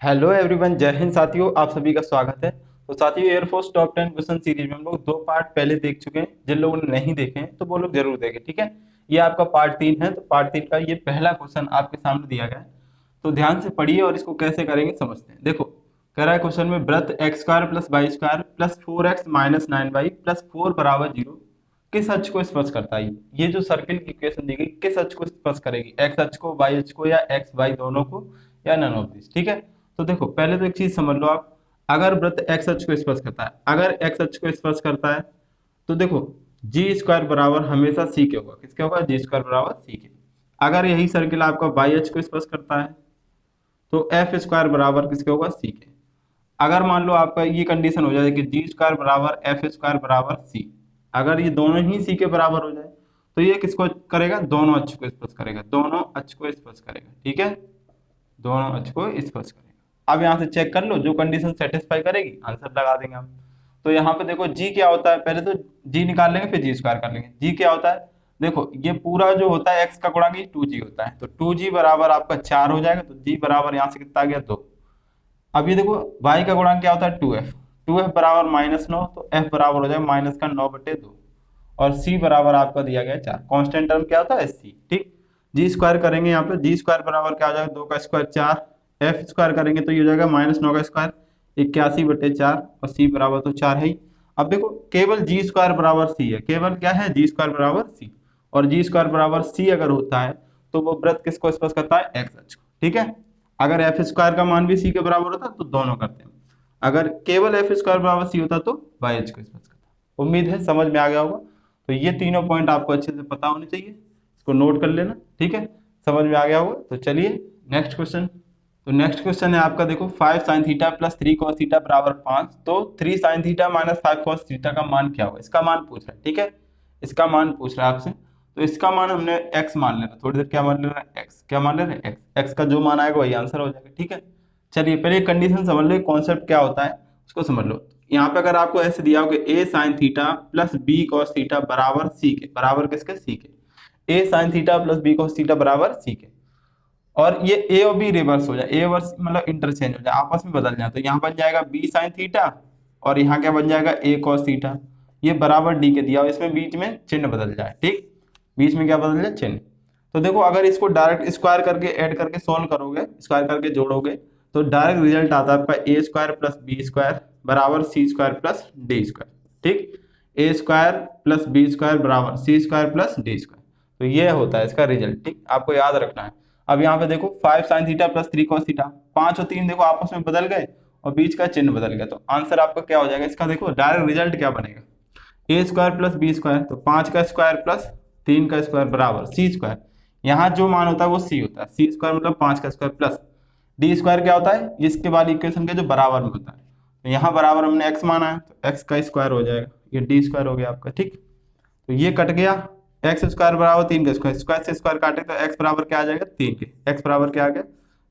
Hello everyone, जय हिंद साथियों। आप सभी का स्वागत है। तो साथियों, एयरफोर्स टॉप 10 क्वेश्चन सीरीज में हम लोग दो पार्ट पहले देख चुके हैं। जिन लोगों ने नहीं देखे हैं तो वो लोग जरूर देखें, ठीक है। ये आपका पार्ट 3 है। तो पार्ट 3 का ये पहला क्वेश्चन आपके सामने दिया गया है। तो ध्यान से पढ़िए और इसको कैसे करेंगे समझते हैं। देखो, कह रहा है क्वेश्चन में वृत्त x square plus y square plus 4x minus 9y plus 4 बराबर 0 किस अक्ष को स्पर्श करता है। ये जो सर्किल की इक्वेशन दी गई किस अक्ष को स्पर्श करेगी, एक्स अक्ष को, वाई अक्ष को, या एक्स वाई दोनों को, या नन ऑफ दिस, ठीक है। तो देखो, पहले तो एक चीज समझ लो आप। अगर वृत्त एक्स अक्ष को स्पर्श करता है, अगर एक्स अक्ष को स्पर्श करता है तो देखो जी स्क्वायर बराबर हमेशा सी के होगा। किसके होगा? जी स्क्वायर बराबर सी के। अगर यही सर्किल आपका वाई अक्ष को स्पर्श करता है तो एफ स्क्वायर बराबर किसके होगा? सी के। अगर मान लो आपका ये कंडीशन हो जाए कि जी स्क्वायर बराबर एफ स्क्वायर बराबर सी, अगर ये दोनों ही सी के बराबर हो जाए तो ये किसको करेगा? दोनों अक्ष को स्पर्श करेगा, दोनों अक्ष को स्पर्श करेगा, ठीक है। दोनों अक्ष को स्पर्श करेगा। अब यहाँ से चेक कर लो, जो कंडीशन सेटिस्फाई करेगी आंसर लगा देंगे हम। तो यहाँ पे देखो जी क्या होता है, पहले तो जी निकाल लेंगे फिर जी स्क्वायर कर लेंगे। जी क्या होता है? देखो, ये पूरा जो होता है एक्स का गुणा की 2g होता है, तो 2g बराबर आपका 4 हो जाएगा। तो जी बराबर यहाँ से कितना आ गया? 2। अब ये देखो y का गुणांक क्या होता है? 2f। 2f बराबर -9, तो f बराबर हो जाएगा माइनस का 9/2। और c बराबर आपका दिया गया है 4। कांस्टेंट टर्म क्या होता है? c, ठीक। जी स्क्वायर करेंगे यहाँ पे, जी स्क्वायर बराबर क्या हो जाएगा? 2 का स्क्वायर 4। एफ स्क्वायर करेंगे तो ये हो जाएगा -9 का स्क्वायर 81/4, और c बराबर तो 4 है ही। अब देखो, केवल जी स्क्वायर बराबर c है, केवल क्या है? जी स्क्वायर बराबर c। और जी स्क्वायर बराबर c अगर होता है तो वो वृत्त किसको स्पर्श करता है? एक्स अक्ष को, ठीक है। अगर एफ स्क्वायर का मान भी सी के बराबर होता तो दोनों करते हैं। अगर केवल एफ स्क्वायर बराबर सी होता तो वाई एच को स्पर्श करता। उम्मीद है समझ में आ गया होगा। तो ये तीनों पॉइंट आपको अच्छे से पता होने चाहिए, इसको नोट कर लेना, ठीक है। समझ में आ गया होगा। तो चलिए नेक्स्ट क्वेश्चन। तो नेक्स्ट क्वेश्चन है आपका, देखो 5 sine theta plus 3 cos theta बराबर 5। तो 3 sine theta minus 5 cos theta का मान क्या होगा? इसका मान पूछ रहा है, ठीक है। इसका मान पूछ रहा है आपसे। तो इसका मान हमने x मान लेना, थोड़ी देर क्या मान लेना? x। क्या मान लेना? x। x का जो मान आएगा वही आंसर हो जाएगा, ठीक है। चलिए पहले कंडीशन समझ लो, कॉन्सेप्ट क्या होता है उसको समझ लो। यहाँ पे अगर आपको ऐसे दिया हो कि a sine theta plus b cos theta बराबर c के, बराबर किसके? c के। a sine theta plus b cos theta बराबर c के। और ये a और b रिवर्स हो जाए, a वर्स मतलब इंटरचेंज हो जाए, आपस में बदल जाए। तो यहाँ बन जाएगा b साइन थीटा, और यहाँ क्या बन जाएगा? a cos theta. ये बराबर d के दिया और इसमें बीच में चिन्ह बदल जाए, ठीक। बीच में क्या बदल जाए? चिन्ह। तो देखो, अगर इसको डायरेक्ट स्क्वायर करके ऐड करके सोल्व करोगे, स्क्वायर करके जोड़ोगे, तो डायरेक्ट रिजल्ट आता है आपका ए स्क्वायर प्लस बी स्क्वायर बराबर सी स्क्वायर प्लस डी स्क्वायर, ठीक। ए स्क्वायर प्लस बी स्क्वायर बराबर सी स्क्वायर प्लस डी स्क्वायर। तो ये होता है इसका रिजल्ट, ठीक। आपको याद रखना है। अब यहाँ पे देखो 5 sine theta plus 3 cos theta, 5 और 3 देखो आपस में बदल गए और बीच का चिन्ह बदल गया। तो आंसर आपका क्या हो जाएगा इसका? देखो डायरेक्ट रिजल्ट क्या बनेगा? ए स्क्वायर प्लस बी स्क्वायर, तो 5 का स्क्वायर प्लस 3 का स्क्वायर बराबर सी स्क्वायर। यहाँ जो मान होता है वो सी होता है, सी स्क्वायर मतलब 5 का स्क्वायर प्लस डी स्क्वायर क्या होता है? इसके वाली इक्वेशन के जो बराबर में होता है। तो यहाँ बराबर हमने एक्स माना है तो एक्स का स्क्वायर हो जाएगा, ये डी स्क्वायर हो गया आपका, ठीक। तो ये कट गया। एक्स स्क्वायर बराबर 3 का स्क्वायर, स्क्वायर से स्क्वायर काटे तो एक्स बराबर क्या आ जाएगा? 3 के। एक्स बराबर क्या आ गया?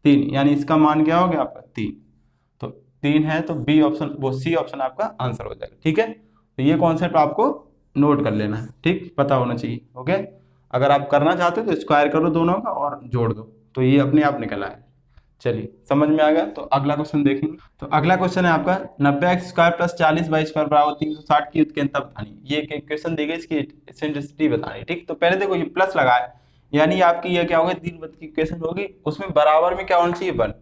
3, यानी इसका मान क्या हो गया आपका? 3। तो 3 है तो बी ऑप्शन, वो सी ऑप्शन आपका आंसर हो जाएगा, ठीक है। तो ये कॉन्सेप्ट आपको नोट कर लेना है, ठीक, पता होना चाहिए, ओके। अगर आप करना चाहते हो तो स्क्वायर करो दोनों का और जोड़ दो, तो ये अपने आप निकल आए। चलिए समझ में आ गया। तो अगला क्वेश्चन देखेंगे। तो अगला क्वेश्चन है आपका 90x square plus 40y square बराबर 360 की उत्कीर्णता बतानी। ये एक इक्वेशन दी गई, इसकी एसेंट्रिसिटी बतानी, ठीक। तो पहले देखो ये प्लस लगा है, यानी आपकी ये क्या होगा? दीर्घवृत्त की इक्वेशन होगी, उसमें बराबर में क्या होना चाहिए? 1।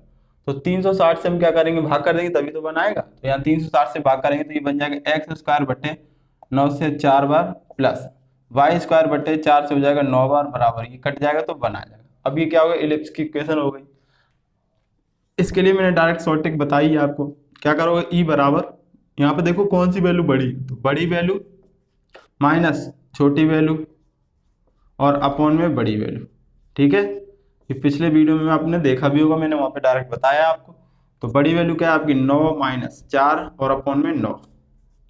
तो 360 से हम क्या करेंगे? भाग कर देंगे तभी तो 1 आएगा। तो यहाँ 360 से भाग करेंगे तो ये बन जाएगा एक्स स्क्वायर बटे 9 से 4 बार प्लस वाई स्क्वायर बटे 4 से हो जाएगा 9 बार बराबर, ये कट जाएगा तो 1 आ जाएगा। अब ये क्या होगा? इलिप्स की इक्वेशन हो गई। इसके लिए मैंने डायरेक्ट शॉर्ट ट्रिक बताई है आपको। क्या करोगे? ई बराबर, यहाँ पे देखो कौन सी वैल्यू बड़ी, तो बड़ी वैल्यू माइनस छोटी वैल्यू और अपॉन में बड़ी वैल्यू, ठीक है। ये पिछले वीडियो में आपने देखा भी होगा, मैंने वहां पे डायरेक्ट बताया आपको। तो बड़ी वैल्यू क्या है आपकी? 9 माइनस 4 और अपॉन में 9।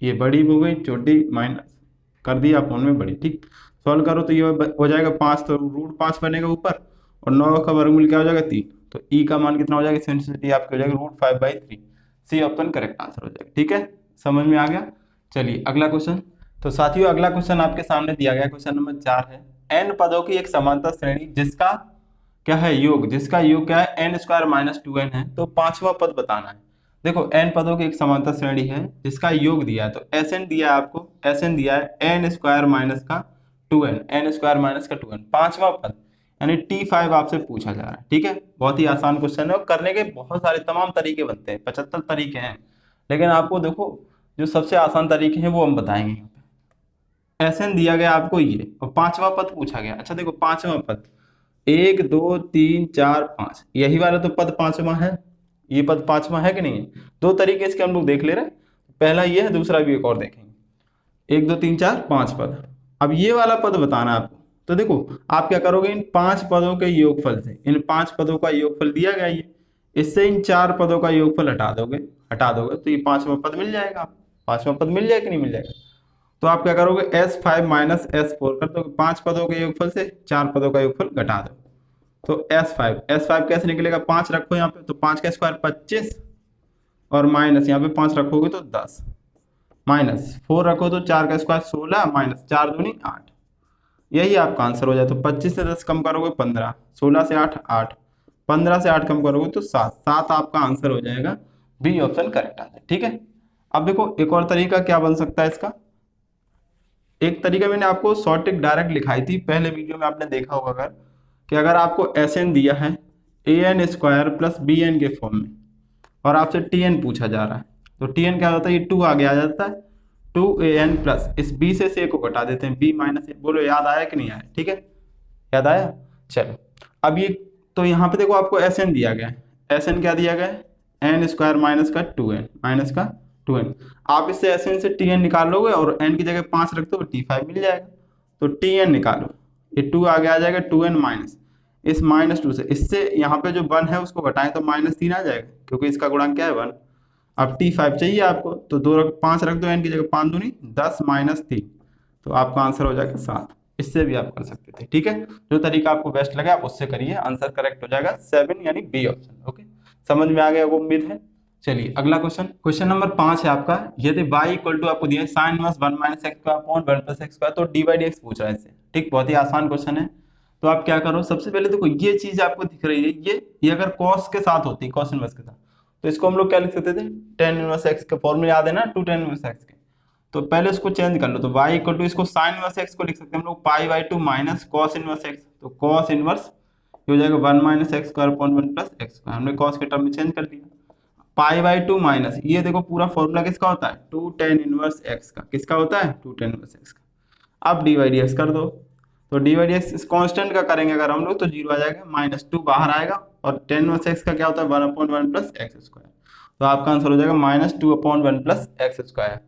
ये बड़ी हो गई, छोटी माइनस कर दिया, अपॉन में बड़ी, ठीक। सॉल्व करो तो ये हो जाएगा 5, तो √5 बनेगा ऊपर, और 9 का वर्गमूल क्या हो जाएगा? 3। तो ई का मान कितना हो जाएगा? सेंसिटिविटी आपकी हो जाएगी √5/3। सी ऑप्शन करेक्ट आंसर हो जाएगा, ठीक है। समझ में आ गया। चलिए अगला क्वेश्चन। तो साथियों अगला क्वेश्चन आपके सामने दिया गया, क्वेश्चन नंबर 4 है। n पदों की एक समांतर श्रेणी जिसका क्या है, योग, जिसका योग क्या है एन स्क्वायर माइनस 2n है, तो पांचवा पद बताना है। देखो एन पदों की एक समांतर श्रेणी है जिसका योग दिया है, तो एस एन दिया है आपको, एस एन दिया है एन स्क्वायर माइनस का 2n, एन स्क्वायर माइनस का 2n, पांचवा पद यानी T5 आपसे पूछा जा रहा है। ठीक है, बहुत ही आसान क्वेश्चन है और करने के बहुत सारे तमाम तरीके बनते हैं, 75 तरीके हैं, लेकिन आपको देखो जो सबसे आसान तरीके हैं वो हम बताएंगे यहाँ पे। एस एन दिया गया आपको ये, और पांचवा पद पूछा गया। अच्छा देखो पांचवा पद 1 2 3 4 5, यही वाला तो पद पांचवा है, ये पद पांचवा है कि नहीं है। दो तरीके इसके हम लोग देख ले रहे हैं, पहला ये है, दूसरा भी एक और देखेंगे। 1 2 3 4 5 पद। अब ये वाला पद बताना है आपको, तो देखो आप क्या करोगे, इन पांच पदों के योगफल से, इन पांच पदों का योगफल दिया गया ये, इससे इन चार पदों का योगफल हटा दोगे तो ये पांचवा पद मिल जाएगा आपको। पांचवा पद मिल जाएगा कि नहीं मिल जाएगा। तो आप क्या करोगे, S5 माइनस S4 कर दोगे, पांच पदों के योगफल से चार पदों का योगफल घटा दो, तो S5 कैसे निकलेगा, पांच रखो यहाँ पे, तो 5 का स्क्वायर 25, और माइनस यहाँ पे 5 रखोगे तो 10, माइनस 4 रखो तो 4 का स्क्वायर 16, माइनस 4 दूनी 8, यही आपका आंसर हो जाए। तो 25 से 10 कम करोगे 15, 16 से 8 8, 15 से 8 कम करोगे तो 7, 7 आपका आंसर हो जाएगा, बी ऑप्शन करेक्ट आंसर। ठीक है, अब देखो एक और तरीका क्या बन सकता है इसका। एक तरीका मैंने आपको शॉर्ट ट्रिक डायरेक्ट लिखाई थी पहले वीडियो में, आपने देखा होगा अगर, कि अगर आपको एस एन दिया है an square plus b n के फॉर्म में, और आपसे टी एन पूछा जा रहा है, तो टी एन क्या होता है, ये 2 आगे आ जाता है, 2an प्लस इस b से a को घटा देते हैं, b माइनस ए। बोलो याद आया कि नहीं आया। ठीक है, याद आया। चलो अब ये, तो यहाँ पे देखो आपको एस एन दिया गया है, एस एन क्या दिया गया है, एन स्क्वायर माइनस का 2n, माइनस का 2n। आप इससे एस एन से टी एन निकाल लोगे और एन की जगह 5 रख दो, T5 मिल जाएगा। तो टी एन निकालो, ये 2 आगे आ जाएगा, 2n माइनस इस माइनस 2 से, इससे यहाँ पे जो 1 है उसको घटाएं तो -3 आ जाएगा, क्योंकि इसका गुणांक क्या है 1। अब T5 चाहिए आपको, तो 5 रख दो, एन की जगह 5 दूनी 10 माइनस 3, तो आपका आंसर हो जाएगा 7। इससे भी आप कर सकते थे। ठीक है, जो तरीका आपको बेस्ट लगे आप उससे करिए, आंसर करेक्ट हो जाएगा 7 यानी बी ऑप्शन। ओके, समझ में आ गया वो उम्मीद है। चलिए अगला क्वेश्चन, क्वेश्चन नंबर 5 है आपका। यदि y इक्वल टू आपको दिया है sine inverse 1 minus x square upon 1 plus x square, तो डी बाई डी एक्स पूछ रहा है इससे। ठीक, बहुत ही आसान क्वेश्चन है। तो आप क्या करो, सबसे पहले देखो ये चीज आपको दिख रही है, ये अगर कॉस के साथ होती, कॉस इनवर्स के साथ, तो इसको हम लोग क्या लिख सकते थे, टेन इनवर्स एक्स के फॉर्मूला याद है ना, 2 tan इनवर्स एक्स के। तो पहले उसको चेंज कर लो, तो y इक्वल टू इसको साइन इनवर्स एक्स को लिख सकते हैं हम लोग π/2 माइनस कॉस इनवर्स एक्स, तो कॉस इनवर्स हो जाएगा 1 minus x square upon 1 plus x square, हमने कॉस के टर्म में चेंज कर दिया। π/2 माइनस, ये देखो पूरा फॉर्मूला किसका होता है, 2 tan इनवर्स एक्स का, किसका होता है 2 tan इनवर्स एक्स का। अब डी बाई डी एक्स कर दो, तो डी बाई डी एक्स इस कांस्टेंट का करेंगे अगर हम लोग तो 0 आ जाएगा, -2 बाहर आएगा, और tan इनवर्स एक्स का क्या होता है 1/1 प्लस एक्स स्क्वायर, तो आपका आंसर हो जाएगा -2/1 plus x square,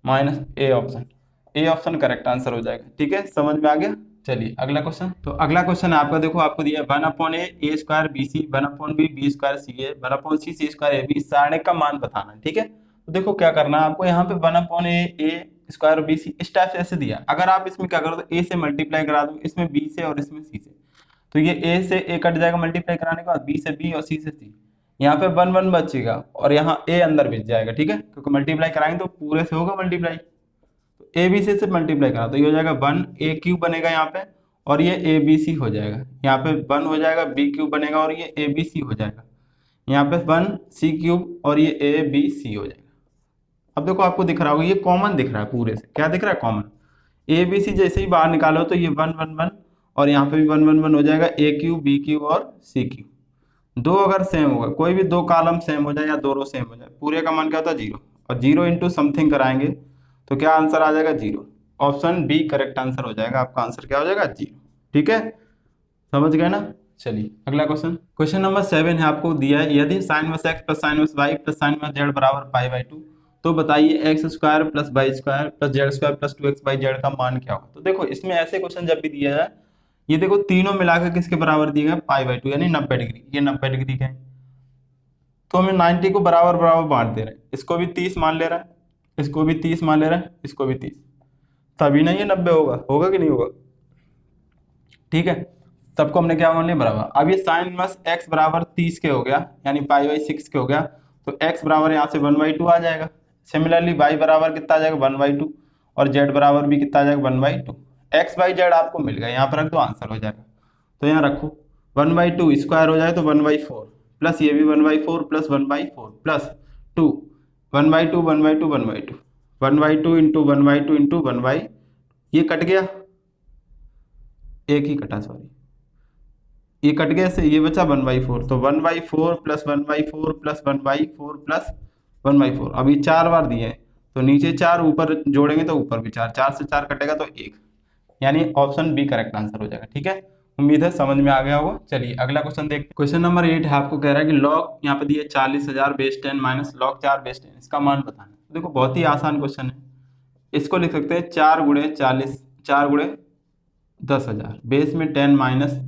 minus A option. A option correct answer हो जाएगा। ठीक है, समझ में आ गया। चलिए अगला क्वेश्चन, तो अगला क्वेश्चन आपका देखो, आपको दिया है 1/a square b c, 1/b b square c a, 1/c c square a b, इस सारणी का मान बताना है। ठीक है, तो देखो क्या करना है आपको, यहाँ पे 1/a स्क्वायर बी सी इस टाइप से ऐसे दिया, अगर आप इसमें क्या करो, तो a से मल्टीप्लाई करा दो, इसमें b से और इसमें c से, तो ये a से a कट जाएगा मल्टीप्लाई कराने के बाद, b से b और c से c, यहाँ पे 1 1 बचेगा और यहाँ a अंदर बच जाएगा। ठीक है, क्योंकि मल्टीप्लाई कराएंगे तो पूरे से होगा मल्टीप्लाई, तो ए बी सी से मल्टीप्लाई करा तो ये हो जाएगा 1a³ बनेगा यहाँ पे, और ये ABC हो जाएगा, यहाँ पे 1 हो जाएगा, b³ बनेगा और ये ABC हो जाएगा, यहाँ पे 1c³ और ये ABC हो जाएगा। अब देखो आपको दिख रहा होगा ये कॉमन दिख रहा है, पूरे से क्या दिख रहा है कॉमन, ABC जैसे ही बाहर निकालो तो ये 1 1 1 और यहाँ पे भी 1 1 1 हो जाएगा, a³ b³ और c³। दो अगर सेम होगा, कोई भी दो कॉलम सेम हो जाए या दो रो सेम हो जाए, पूरे का मान क्या होता है 0, और 0 इंटू समथिंग कराएंगे तो क्या आंसर आ जाएगा 0। ऑप्शन बी करेक्ट आंसर हो जाएगा, आपका आंसर क्या हो जाएगा 0। ठीक है, समझ गए ना। चलिए अगला क्वेश्चन, क्वेश्चन नंबर 7 है, आपको दिया है यदि sine inverse x plus sine inverse y plus sine inverse z बराबर π/2, तो बताइए x square plus y square plus z square plus 2x/z का मान क्या होगा। तो देखो इसमें ऐसे क्वेश्चन जब भी दिया जाए, ये देखो तीनों मिलाकर किसके बराबर दिए गए π/2 यानी 90 डिग्री, ये 90 डिग्री का है, तो हमें 90 को बराबर बराबर बांट दे रहे हैं, इसको भी 30 मान ले रहा है, इसको भी 30 मान ले रहा है, इसको भी 30, तभी ना ये 90 होगा, होगा कि नहीं होगा। ठीक है, सबको हमने क्या मान लिया बराबर। अब ये साइन इनवर्स x बराबर 30 के हो गया यानी π/6 के हो गया, तो x बराबर यहाँ से 1/2 आ जाएगा। सिमिलरली y बराबर कितना आ जाएगा 1/2, और z बराबर भी कितना आ जाएगा 1/2। x/z आपको मिल गया, यहाँ पर रख दो आंसर हो जाएगा, तो यहाँ रखो, 1/2 स्क्वायर हो जाए तो 1/4 प्लस ये भी 1/4 प्लस 1/4 प्लस 2 1/2 1/2 1/2 1/2 इंटू 1/2 इंटू 1/, ये कट गया, एक ही कटा सॉरी, ये कट गया से ये बचा 1/4, तो 1/4 प्लस 1/4 प्लस 1/4 प्लस 1/4। अब ये 4 बार दिए हैं तो नीचे 4, ऊपर जोड़ेंगे तो ऊपर भी 4, 4 से 4 कटेगा तो 1, यानी ऑप्शन बी करेक्ट आंसर हो जाएगा। ठीक है, उम्मीद है समझ में आ गया होगा। चलिए अगला क्वेश्चन देखते हैं। क्वेश्चन नंबर 8 है, आपको कह रहा है कि लॉग यहाँ पे दिए 40,000 बेस 10 माइनस लॉग 4 बेस 10, इसका मान बताना है। तो देखो बहुत ही आसान क्वेश्चन है, इसको लिख सकते हैं 4 गुणे 40, 4 गुणे 10,000 बेस में 10 माइनस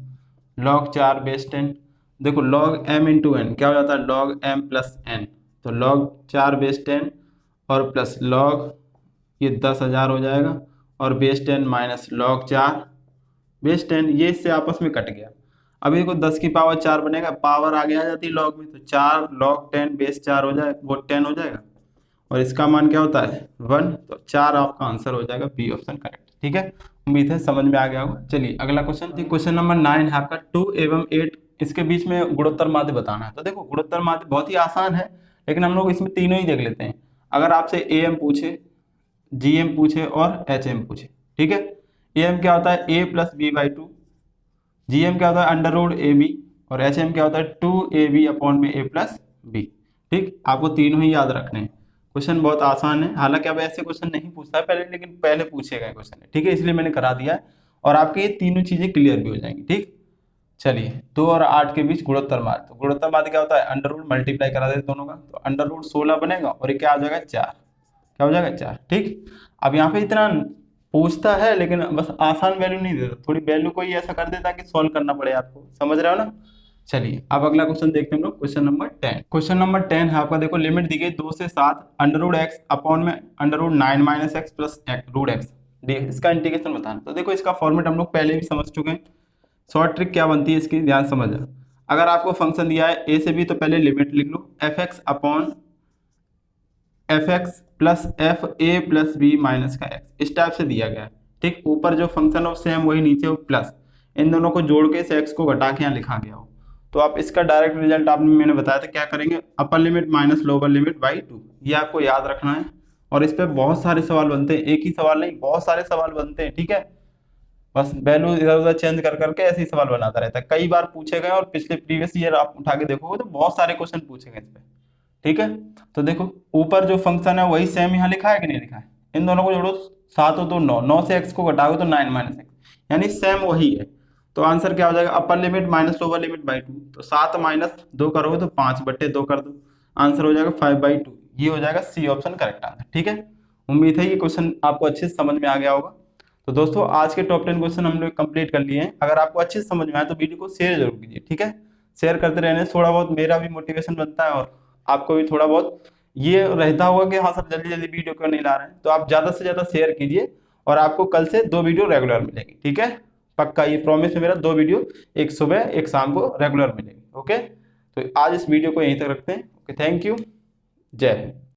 लॉग 4 बेस 10। देखो लॉग m इंटू एन क्या हो जाता है, लॉग m प्लस n, तो लॉग 4 बेस 10 और प्लस लॉग ये 10,000 हो जाएगा, और बेस 10 माइनस लॉग 4 बेस 10, ये इससे आपस में कट गया। अब ये को 10 की पावर 4 बनेगा, पावर आगे आ जाती है लॉग में, तो 4 लॉग 10 बेस 4 हो जाए, वो 10 हो जाएगा, और इसका मान क्या होता है 1, तो 4 आपका आंसर हो जाएगा, बी ऑप्शन करेक्ट। ठीक है, उम्मीद है समझ में आ गया होगा। चलिए अगला क्वेश्चन, क्वेश्चन नंबर 9 है आपका, 2 एवं 8 इसके बीच में गुणोत्तर माध्य बताना है। तो देखो गुणोत्तर माध्य बहुत ही आसान है, लेकिन हम लोग इसमें तीनों ही देख लेते हैं। अगर आपसे ए एम पूछे, जी एम पूछे और एच एम पूछे, ठीक है, ए एम क्या होता है A plus B by two, G M क्या होता है अंडर रूट ए बी, और एच एम क्या होता है 2ab अपॉन में ए प्लस बी। ठीक, आपको तीनों ही याद रखने हैं। क्वेश्चन बहुत आसान है, हालांकि अब ऐसे क्वेश्चन नहीं पूछता है पहले, लेकिन पहले पूछे गए क्वेश्चन है। ठीक है, इसलिए मैंने करा दिया है, और आपके ये तीनों चीजें क्लियर भी हो जाएंगी। ठीक, चलिए 2 और 8 के बीच गुणोत्तर माध्य, तो गुणोत्तर माध्य क्या होता है अंडर रूट मल्टीप्लाई करा देते दोनों का, तो अंडर रूट 16 बनेगा, और ये क्या आ जाएगा 4, क्या हो जाएगा 4। ठीक, अब यहाँ पे इतना पूछता है लेकिन बस आसान वैल्यू नहीं देता, थोड़ी वैल्यू को ही ऐसा कर देता कि सॉल्व करना पड़े आपको, समझ रहे हो ना। चलिए अब अगला क्वेश्चन देखते हैं हम लोग, क्वेश्चन नंबर 10। क्वेश्चन नंबर 10 है आपका, देखो लिमिट दी गई 2 से 7 अंडर रूट एक्स अपॉन में under root 9 minus x plus root x, इसका इंटीग्रेशन बताना। तो देखो इसका फॉर्मेट हम लोग पहले भी समझ चुके हैं, शॉर्ट ट्रिक क्या बनती है इसकी, ध्यान समझना। अगर आपको फंक्शन दिया है ए से बी, तो पहले लिमिट लिख लो F X upon F X plus F A plus B minus का एक्स, इस टाइप से दिया गया है। ठीक, ऊपर जो फंक्शन हो सेम वही नीचे हो प्लस, इन दोनों को जोड़ के इस एक्स को घटा के यहाँ लिखा गया हो, तो आप इसका डायरेक्ट रिजल्ट आपने मैंने बताया था क्या करेंगे, upper limit minus lower limit by 2, ये आपको याद रखना है। और इस पर बहुत सारे सवाल बनते हैं, एक ही सवाल नहीं बहुत सारे सवाल बनते हैं। ठीक है, बस वैल्यू इधर उधर चेंज कर करके ऐसे ही सवाल बनाता रहता है, कई बार पूछे गए, और पिछले प्रीवियस ईयर आप उठा के देखोगे तो बहुत सारे क्वेश्चन पूछे गए इस पे। ठीक है, तो देखो ऊपर जो फंक्शन है वही सेम यहाँ लिखा है कि नहीं लिखा है, इन दोनों को जोड़ो 7 हो तो 9, 9 से x को घटाओगे तो 9 माइनस एक्स, यानी सेम वही है। तो आंसर क्या हो जाएगा, upper limit minus lower limit by 2, तो 7 माइनस 2 करोगे तो 5/2 कर दो, आंसर हो जाएगा 5/2, ये हो जाएगा सी ऑप्शन करेक्ट आंसर। ठीक है, उम्मीद है ये क्वेश्चन आपको अच्छे से समझ में आ गया होगा। तो दोस्तों आज के टॉप 10 क्वेश्चन हम लोग कंप्लीट कर लिए हैं। अगर आपको अच्छे से समझ में आए तो वीडियो को शेयर जरूर कीजिए। ठीक है, शेयर करते रहने से थोड़ा बहुत मेरा भी मोटिवेशन बनता है, और आपको भी थोड़ा बहुत ये रहता होगा कि हाँ सर जल्दी जल्दी वीडियो क्यों नहीं ला रहे हैं, तो आप ज़्यादा से ज़्यादा शेयर कीजिए, और आपको कल से 2 वीडियो रेगुलर मिलेगी। ठीक है, पक्का ये प्रॉमिस है मेरा, 2 वीडियो, एक सुबह एक शाम को रेगुलर मिलेगी। ओके, तो आज इस वीडियो को यहीं तक रखते हैं। ओके, थैंक यू, जय हिंद।